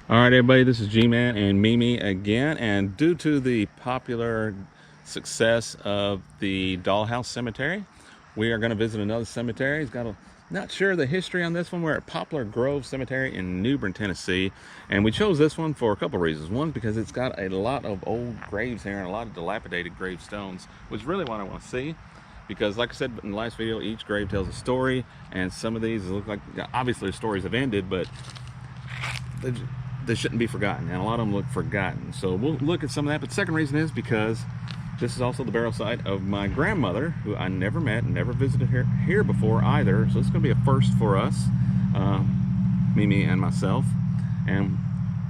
All right, everybody, this is G-Man and Mimi again, and due to the popular success of the Dollhouse Cemetery, we are going to visit another cemetery. It's got not sure the history on this one. We're at Poplar Grove Cemetery in New Bern, Tennessee, and we chose this one for a couple reasons. One, because it's got a lot of old graves here and a lot of dilapidated gravestones, which is really what I want to see. Because like I said in the last video, each grave tells a story, and some of these look like, obviously the stories have ended, but they shouldn't be forgotten, and a lot of them look forgotten. So we'll look at some of that. But the second reason is because this is also the burial site of my grandmother, who I never met, never visited here before either. So it's going to be a first for us, Mimi and myself. And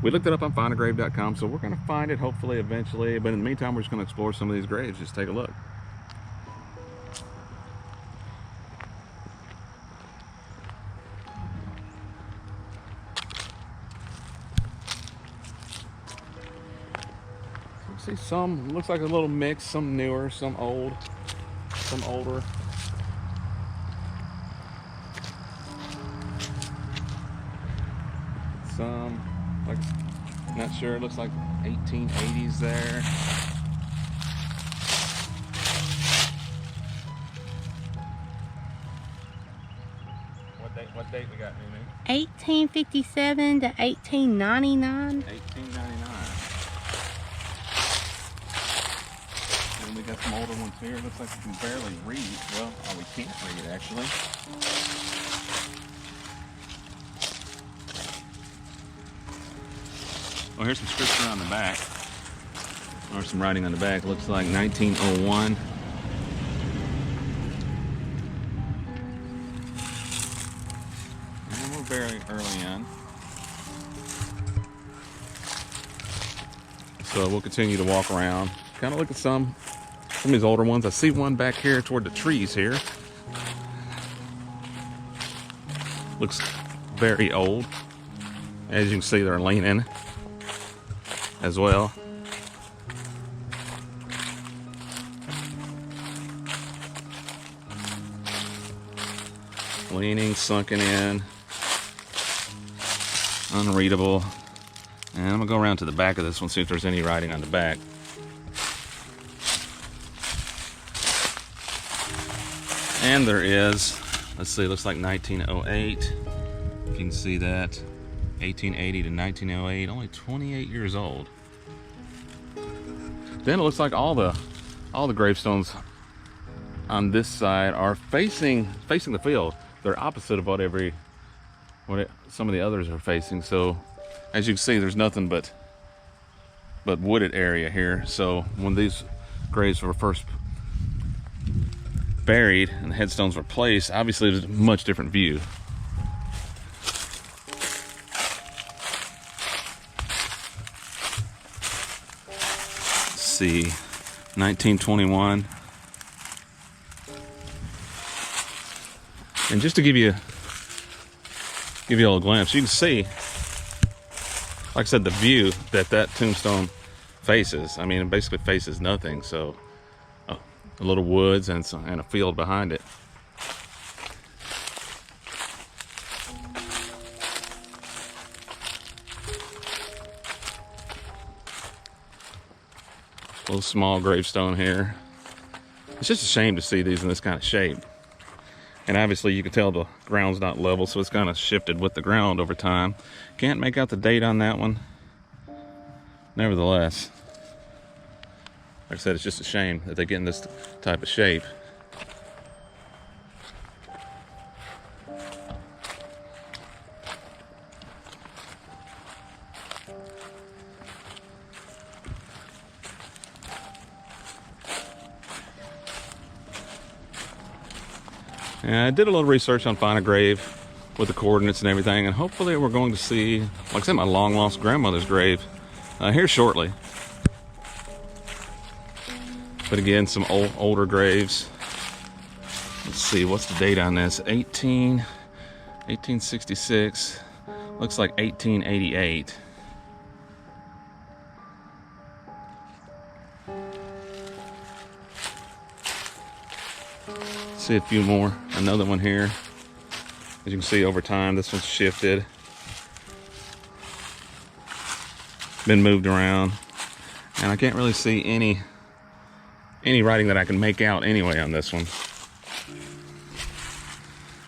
we looked it up on findagrave.com, so we're going to find it hopefully eventually. But in the meantime, we're just going to explore some of these graves. Just take a look. See, some looks like a little mix, some newer, some old, some older. Some, like, not sure, it looks like 1880s there. What date we got, Mimi? 1857 to 1899. 1899. And we got some older ones here. Looks like we can barely read. Well, we can't read actually. Well, here's some scripture on the back. Or some writing on the back. Looks like 1901. And we're very early on. So we'll continue to walk around. Kind of look at some of these older ones. I see one back here toward the trees here. Looks very old. As you can see, they're leaning as well. Leaning, sunken in, unreadable. And I'm gonna go around to the back of this one, see if there's any writing on the back. And there is. Let's see, it looks like 1908. If you can see that. 1880 to 1908, only 28 years old. Then it looks like all the gravestones on this side are facing the field. They're opposite of what some of the others are facing. So as you can see, there's nothing but wooded area here. So when these graves were first buried and the headstones were placed, obviously there's a much different view. Let's see, 1921. And just to give you all a glimpse, you can see, like I said, the view that tombstone faces. I mean, it basically faces nothing. So a little woods and a field behind it. A little small gravestone here. It's just a shame to see these in this kind of shape. And obviously you can tell the ground's not level, so it's kind of shifted with the ground over time. Can't make out the date on that one. Nevertheless, like I said, it's just a shame that they get in this type of shape. And I did a little research on Find a Grave with the coordinates and everything, and hopefully we're going to see, like I said, my long lost grandmother's grave here shortly. But again, some older graves. Let's see, what's the date on this? 1866. Looks like 1888. See a few more. Another one here. As you can see over time, this one's shifted. been moved around, and I can't really see any writing that I can make out anyway on this one.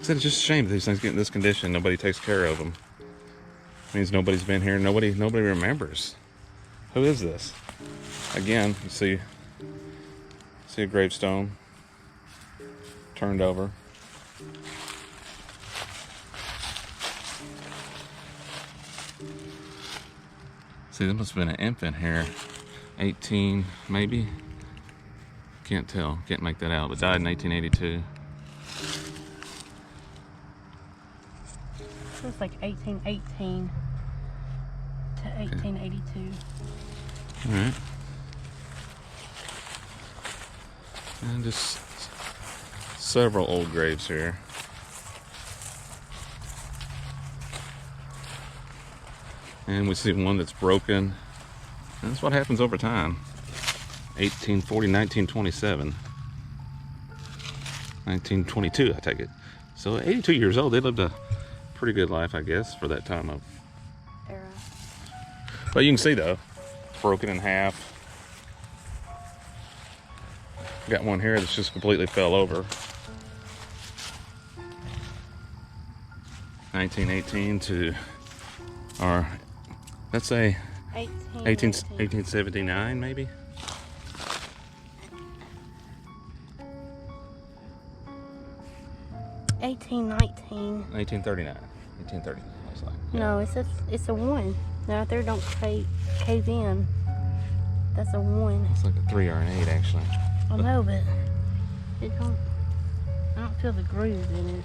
So it's just a shame that these things get in this condition. Nobody takes care of them. Means nobody's been here. Nobody remembers. Who is this? Again, you see a gravestone turned over. See, there must have been an infant here. 18, maybe? Can't tell. Can't make that out. But died in 1882. So it's like 1818 to 1882. All right. And just several old graves here. And we see one that's broken. And that's what happens over time. 1840, 1927. 1922, I take it. So 82 years old. They lived a pretty good life, I guess, for that time of Era. But you can see, though, broken in half. Got one here that's just completely fell over. 1918 to, or let's say 1879, maybe. Eighteen 1839. 1830. Looks like. No, it's a one. Right there, don't cave in. That's a one. It's like a 3 or an 8, actually. I know, but it don't. I don't feel the groove in it.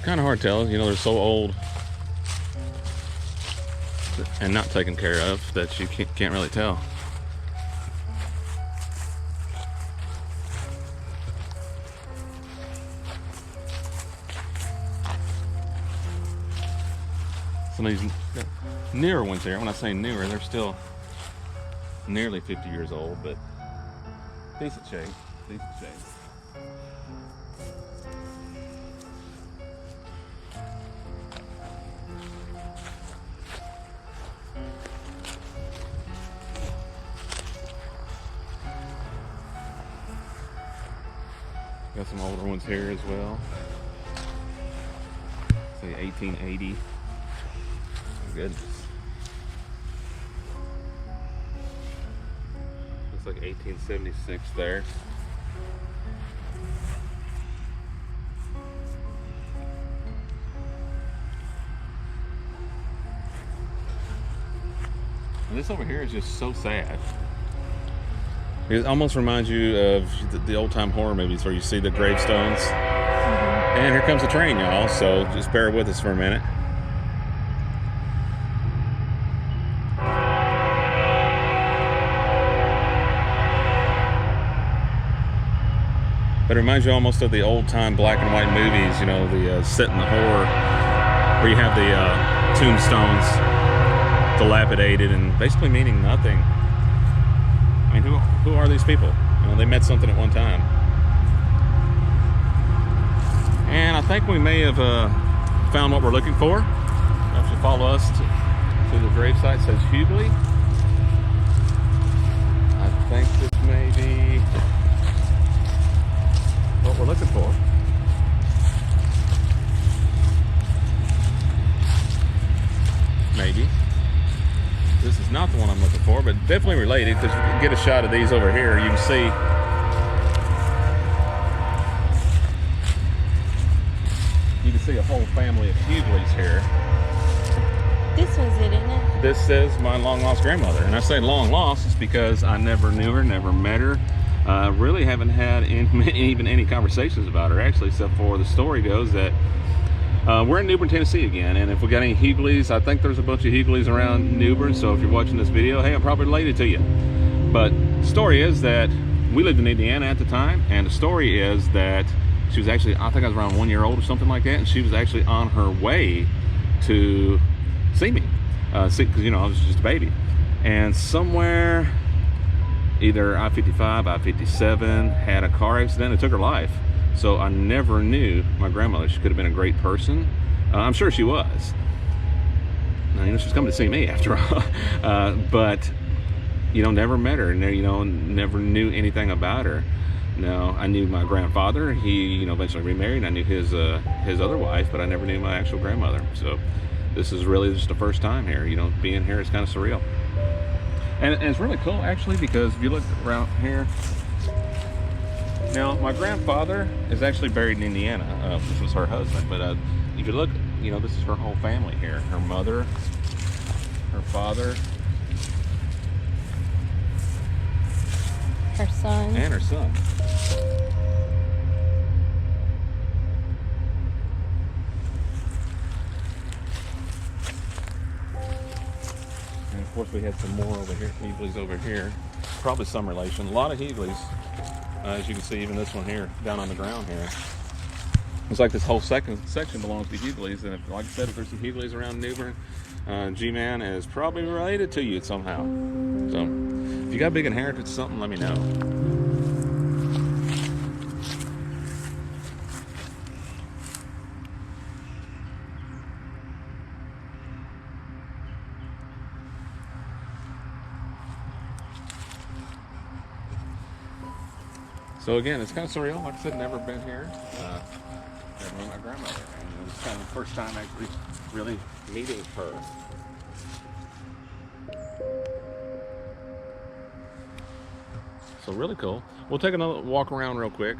Kind of hard to tell. You know, they're so old and not taken care of that you can't really tell. Some of these newer ones here, when I say newer, they're still nearly 50 years old, but decent shape, decent shape. Got some older ones here as well. Say 1880. Goodness. Looks like 1876 there. And this over here is just so sad. It almost reminds you of the old time horror movies where you see the gravestones. And here comes the train, y'all, so just bear with us for a minute. But it reminds you almost of the old-time black and white movies, you know, the set in the horror, where you have the tombstones dilapidated and basically meaning nothing. I mean, who are these people? You know, they meant something at one time. And I think we may have found what we're looking for. If you follow us to the gravesite, it says Hughley. I think this may be what we're looking for. Maybe. This is not the one I'm looking for, but definitely related, because you can get a shot of these over here. You can see a whole family of Hughleys here. This one's it, isn't it? This says my long lost grandmother, and I say long lost is because I never knew her, never met her. Really haven't had even any conversations about her, actually, except for the story goes that we're in New Bern, Tennessee again, and if we got any Hughleys, I think there's a bunch of Hughleys around New Bern, so if you're watching this video, hey, I'm probably related to you. But the story is that we lived in Indiana at the time, and the story is that she was actually, I think I was around 1 year old or something like that, and she was actually on her way to see me, because, you know, I was just a baby. And somewhere, either I-55, I-57, had a car accident and took her life. So I never knew my grandmother. She could have been a great person. I'm sure she was. she's coming to see me after all. But never met her. Never knew anything about her. No, I knew my grandfather. He, eventually remarried. I knew his other wife, but I never knew my actual grandmother. So this is really just the first time here. Being here is kind of surreal. And it's really cool, actually, because if you look around here, now my grandfather is actually buried in Indiana. This was her husband. But if you look, this is her whole family here. Her mother, her father, Her son. and her son. And of course we had some more over here, Heagley's over here. Probably some relation. A lot of Heagley's. As you can see, even this one here, down on the ground here. It's like this whole section belongs to Heagley's, and like I said, if there's some Heagley's around New Bern, G-Man is probably related to you somehow. So, if you got a big inheritance or something, let me know. So again, it's kind of surreal. Like I said, never been here. Never met my grandmother. And it was kind of the first time actually really meeting her. So really cool. We'll take another walk around real quick,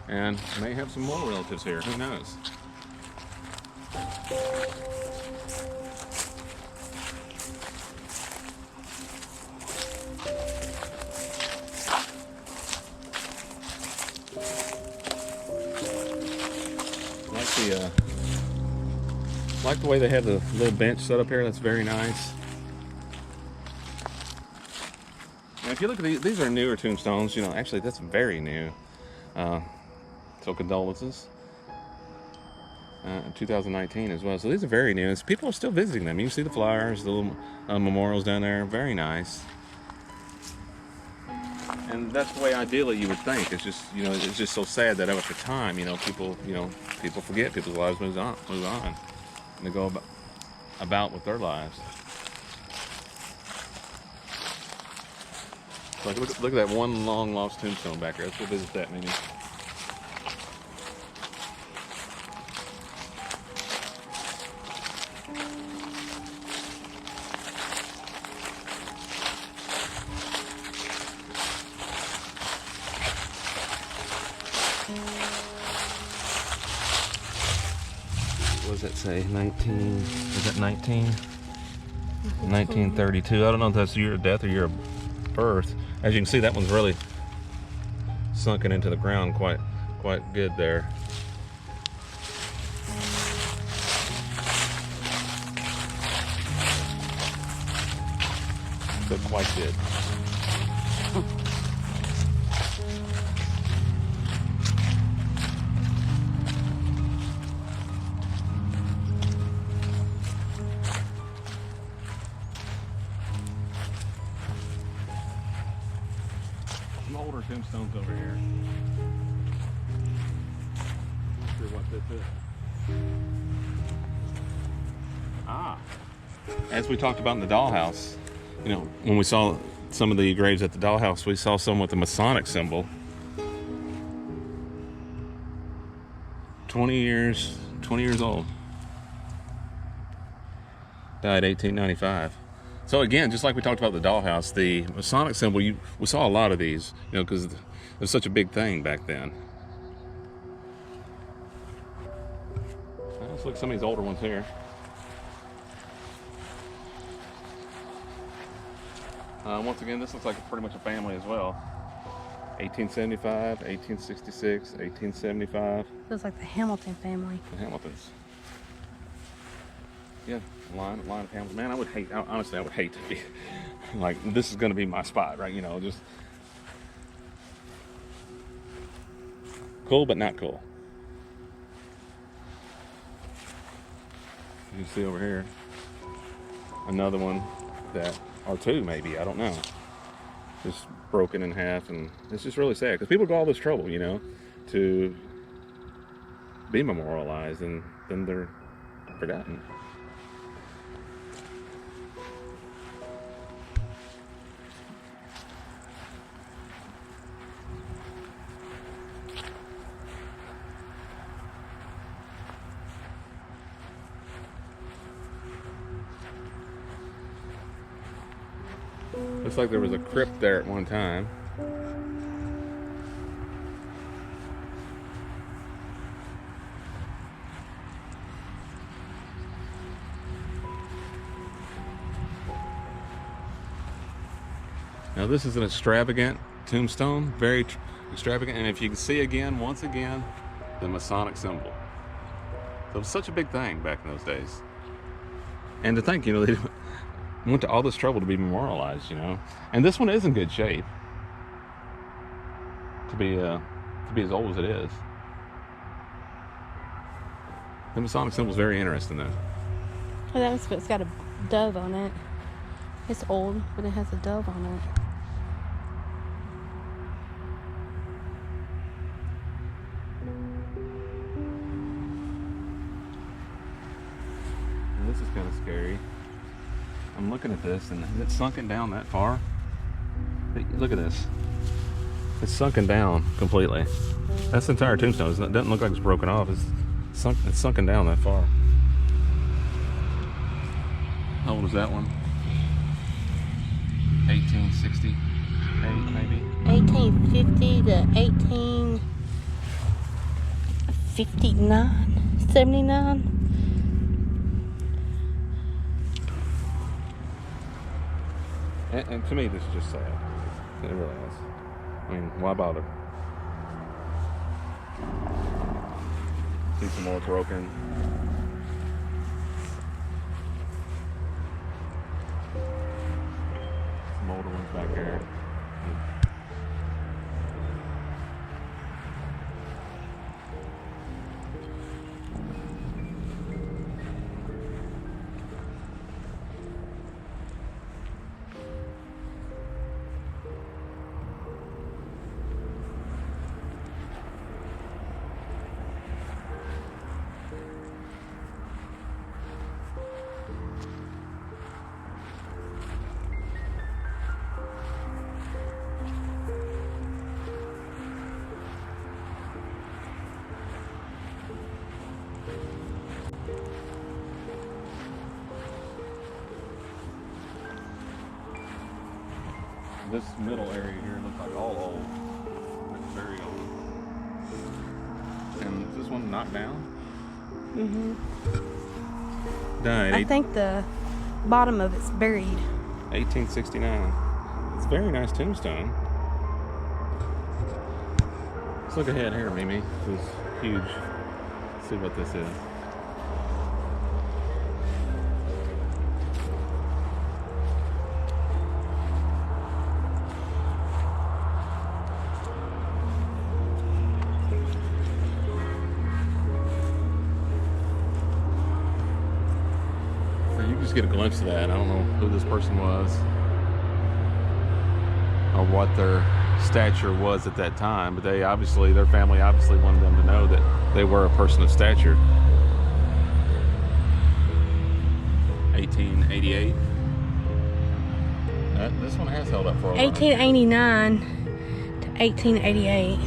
and may have some more relatives here. Who knows? Like the way they have the little bench set up here. That's very nice. Now, if you look at these are newer tombstones. Actually, that's very new. So condolences. 2019 as well. So these are very new. People are still visiting them. You can see the flowers, the little memorials down there. Very nice. And that's the way ideally you would think. It's just, it's just so sad that at the time, people forget, people's lives move on, and they go about with their lives. Like, look at that one long lost tombstone back there. Let's go visit that, maybe. What does that say? 19? Is that 19? 1932. I don't know if that's year of death or year of birth. As you can see, that one's really sunken into the ground quite good there. So quite good. Some older tombstones over here. Not sure what this is. As we talked about in the dollhouse, when we saw some of the graves at the dollhouse, we saw some with the Masonic symbol. 20 years old. Died 1895. So again, just like we talked about the dollhouse, the Masonic symbol, we saw a lot of these, because it was such a big thing back then. Let's look at some of these older ones here. Once again, this looks like pretty much a family as well. 1875, 1866, 1875. Feels like the Hamilton family. The Hamiltons. Yeah, line of Hamiltons. Man, honestly, I would hate to be, like, this is going to be my spot, right? Just cool, but not cool. You can see over here, another one or two maybe, I don't know. Just broken in half, and it's just really sad, because people go all this trouble, to be memorialized, and then they're forgotten. Looks like there was a crypt there at one time. Now this is an extravagant tombstone, very extravagant, and if you can see again, once again, the Masonic symbol. So it was such a big thing back in those days. And to think, you know, they went to all this trouble to be memorialized, you know. And this one is in good shape to be as old as it is. The Masonic symbol is very interesting, though. Oh, it's got a dove on it. It's old, but it has a dove on it. This is kind of scary. I'm looking at this, and is it sunken down that far? Hey, look at this. It's sunken down completely. That's the entire tombstone. It doesn't look like it's broken off. It's sunken down that far. How old is that one? 1868, maybe? 1850 to 1859, 79. And to me, this is just sad. It really is. I mean, why bother? See some more broken. Some older ones back here. This middle area here looks like all old. It's very old. And is this one knocked down? Mm-hmm. Died. I think the bottom of it's buried. 1869. It's a very nice tombstone. Let's look ahead here, Mimi. This is huge. Let's see what this is. Just get a glimpse of that. I don't know who this person was or what their stature was at that time, but their family obviously wanted them to know that they were a person of stature. 1888. This one has held up for over 1889 to 1888.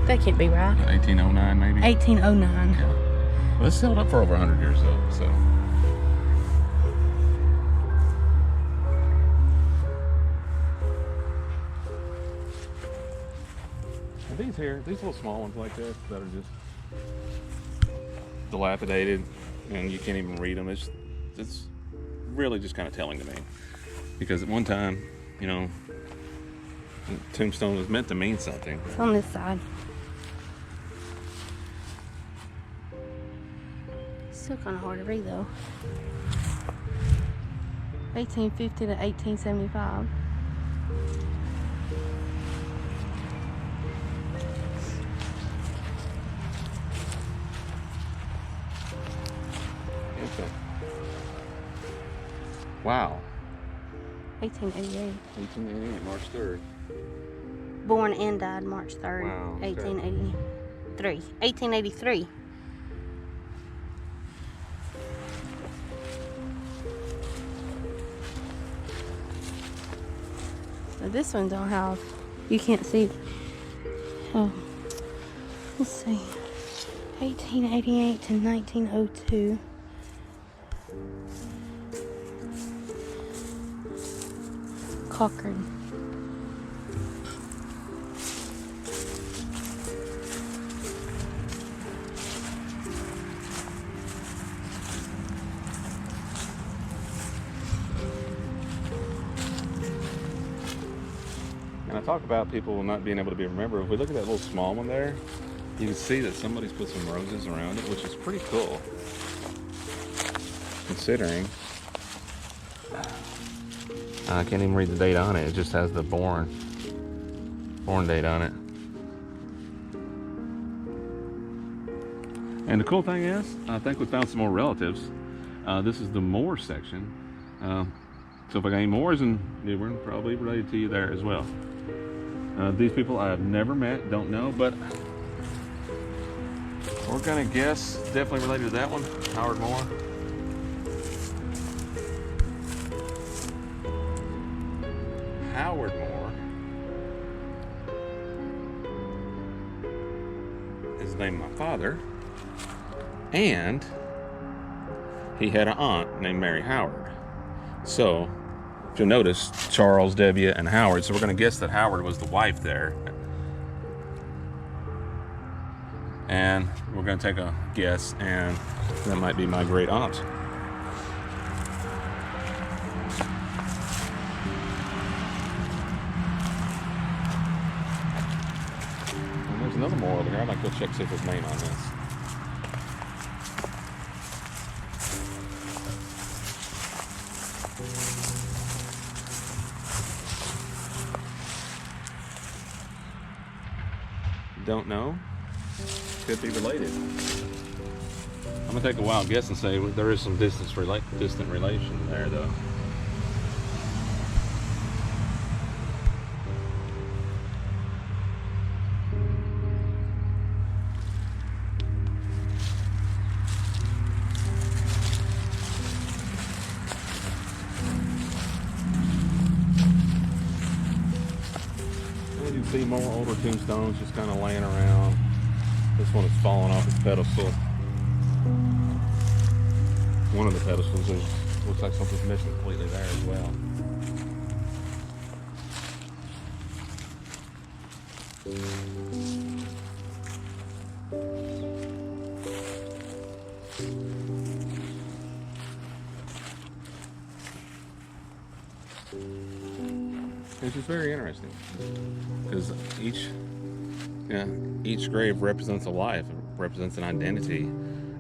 That can't be right. 1809 maybe? 1809. Yeah. Well, this held up for over 100 years though, so. These little small ones like this that are just dilapidated and you can't even read them. It's really just kind of telling to me, because at one time, you know, tombstone was meant to mean something. It's on this side. Still kind of hard to read though. 1850 to 1875. Wow. 1888. 1888, March 3rd. Born and died March 3rd, Wow, okay. 1883. 1883. So this one don't have, you can't see. Let's see. 1888 to 1902. Cochran. And I talk about people not being able to be remembered. If we look at that little small one there, you can see that somebody's put some roses around it, which is pretty cool. Considering, I can't even read the date on it. It just has the born date on it. And the cool thing is, I think we found some more relatives. This is the Moore section. So if I got any Moores, and we're probably related to you there as well. These people I have never met, don't know, but we're gonna guess definitely related to that one, Howard Moore. Howard Moore is named my father, and he had an aunt named Mary Howard. So if you'll notice, Charles, W, and Howard. So we're going to guess that Howard was the wife there. And we're going to take a guess, and that might be my great aunt. And there's another Moore over here. I'd like to go check, see if there's name on this. Don't know. Could be related. I'm gonna take a wild guess and say there is some distant relation there, though. You can see more older tombstones just kind of laying around. This one is falling off its pedestal. One of the pedestals looks like something's missing completely there as well. Which is very interesting, because each grave represents a life, represents an identity,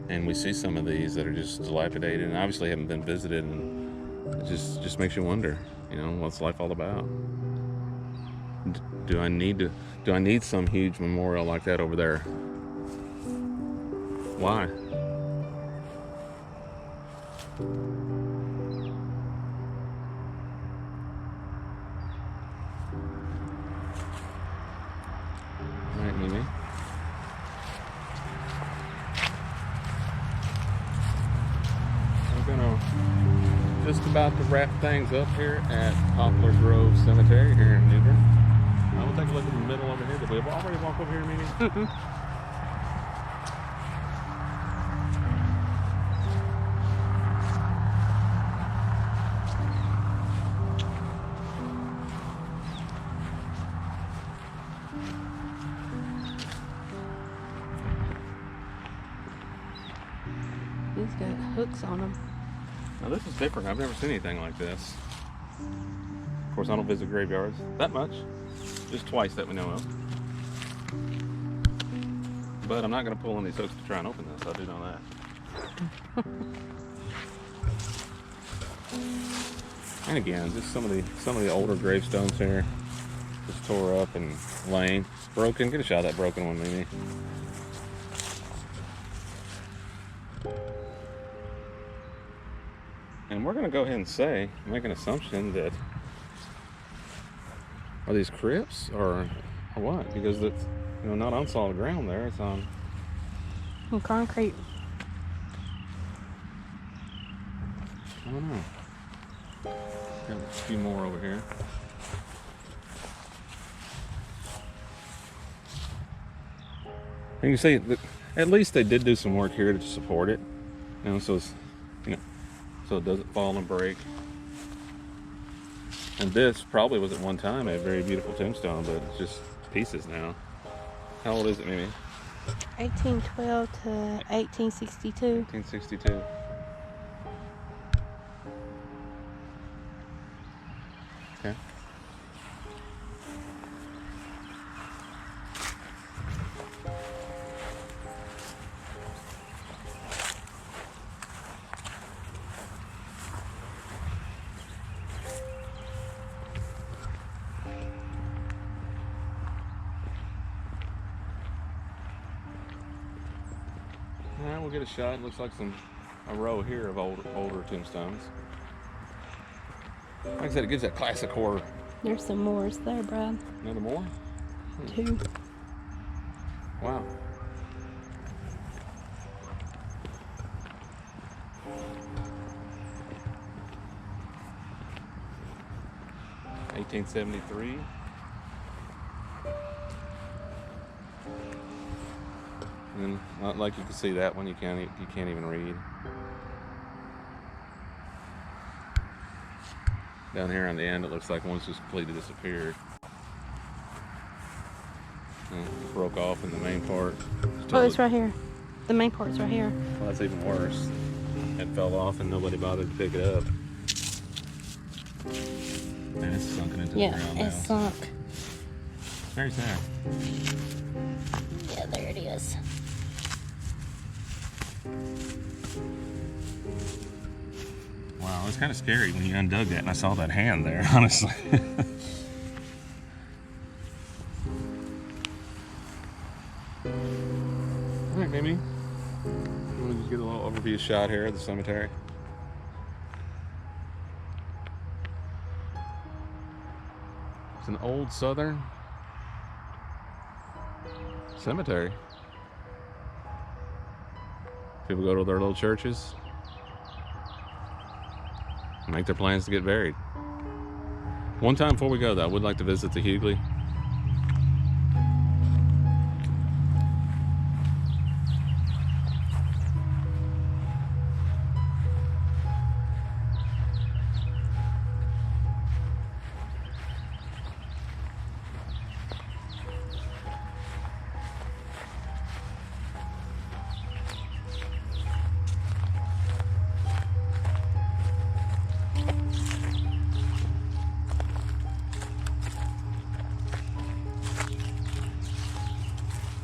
and we see some of these that are just dilapidated and obviously haven't been visited, and it just makes you wonder, what's life all about? Do I need some huge memorial like that over there? Why? Mimi. We're gonna just about to wrap things up here at Poplar Grove Cemetery here in New Bern. We'll take a look in the middle over here. Did we already walk over here, Mimi? He's got hooks on them. Now this is different. I've never seen anything like this. Of course, I don't visit graveyards that much. Just twice that we know of. But I'm not going to pull on these hooks to try and open this. I do know that. And again, just some of the older gravestones here, just tore up and laying, broken. Get a shot of that broken one, Mimi. And we're going to go ahead and make an assumption that, are these crypts or what? Because it's, not on solid ground there. It's on concrete. I don't know. Got a few more over here. And you can see that at least they did do some work here to support it. So it's, so it doesn't fall and break. And this probably was at one time a very beautiful tombstone, but it's just pieces now. How old is it, Mimi? 1812 to 1862. 1862. Okay. Now we'll get a shot. It looks like a row here of older tombstones. Like I said, it gives that classic horror. There's some more there, Brad. Another more? 2. Wow. $1873. And not like you can see that one, you can't even read. Down here on the end, it looks like one's just completely disappeared. And it broke off in the main part. Oh, it's right here. The main part's right here. Well, that's even worse. It fell off and nobody bothered to pick it up. And it's sunken into the ground now. It's sunk. It's very sad. Yeah, there it is. Wow, it was kind of scary when you undug that and I saw that hand there, honestly. Alright, Mimi. I'm going to just get a little overview shot here of the cemetery. It's an old southern cemetery. People go to their little churches, make their plans to get buried. One time before we go, though, I would like to visit the Hughley.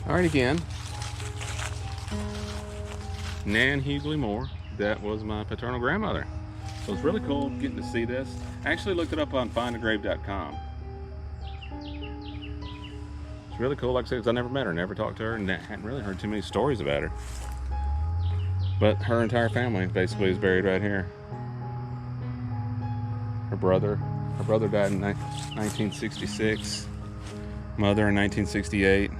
All right, again, Nan Hughley Moore. That was my paternal grandmother. So it's really cool getting to see this. I actually looked it up on findagrave.com. It's really cool, like I said, 'cause I never met her, never talked to her, and I hadn't really heard too many stories about her. But her entire family basically is buried right here. Her brother died in 1966. Mother in 1968.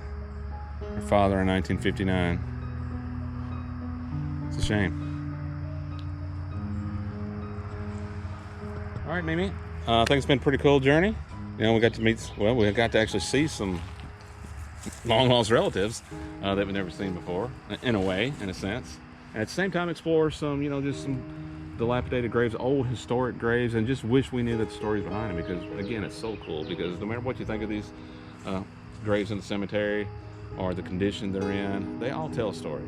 Her father in 1959. It's a shame. All right, Mimi. I think it's been a pretty cool journey. You know, we got to actually see some long lost relatives that we've never seen before, in a sense. And at the same time, explore some, just some dilapidated graves, old historic graves, and just wish we knew the stories behind them, because again, it's so cool. Because no matter what you think of these graves in the cemetery or the condition they're in, they all tell a story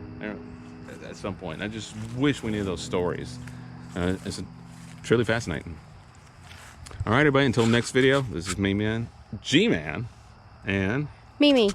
at some point. I just wish we knew those stories. It's truly fascinating. All right, everybody, until next video, this is me, man, G-Man, and Mimi.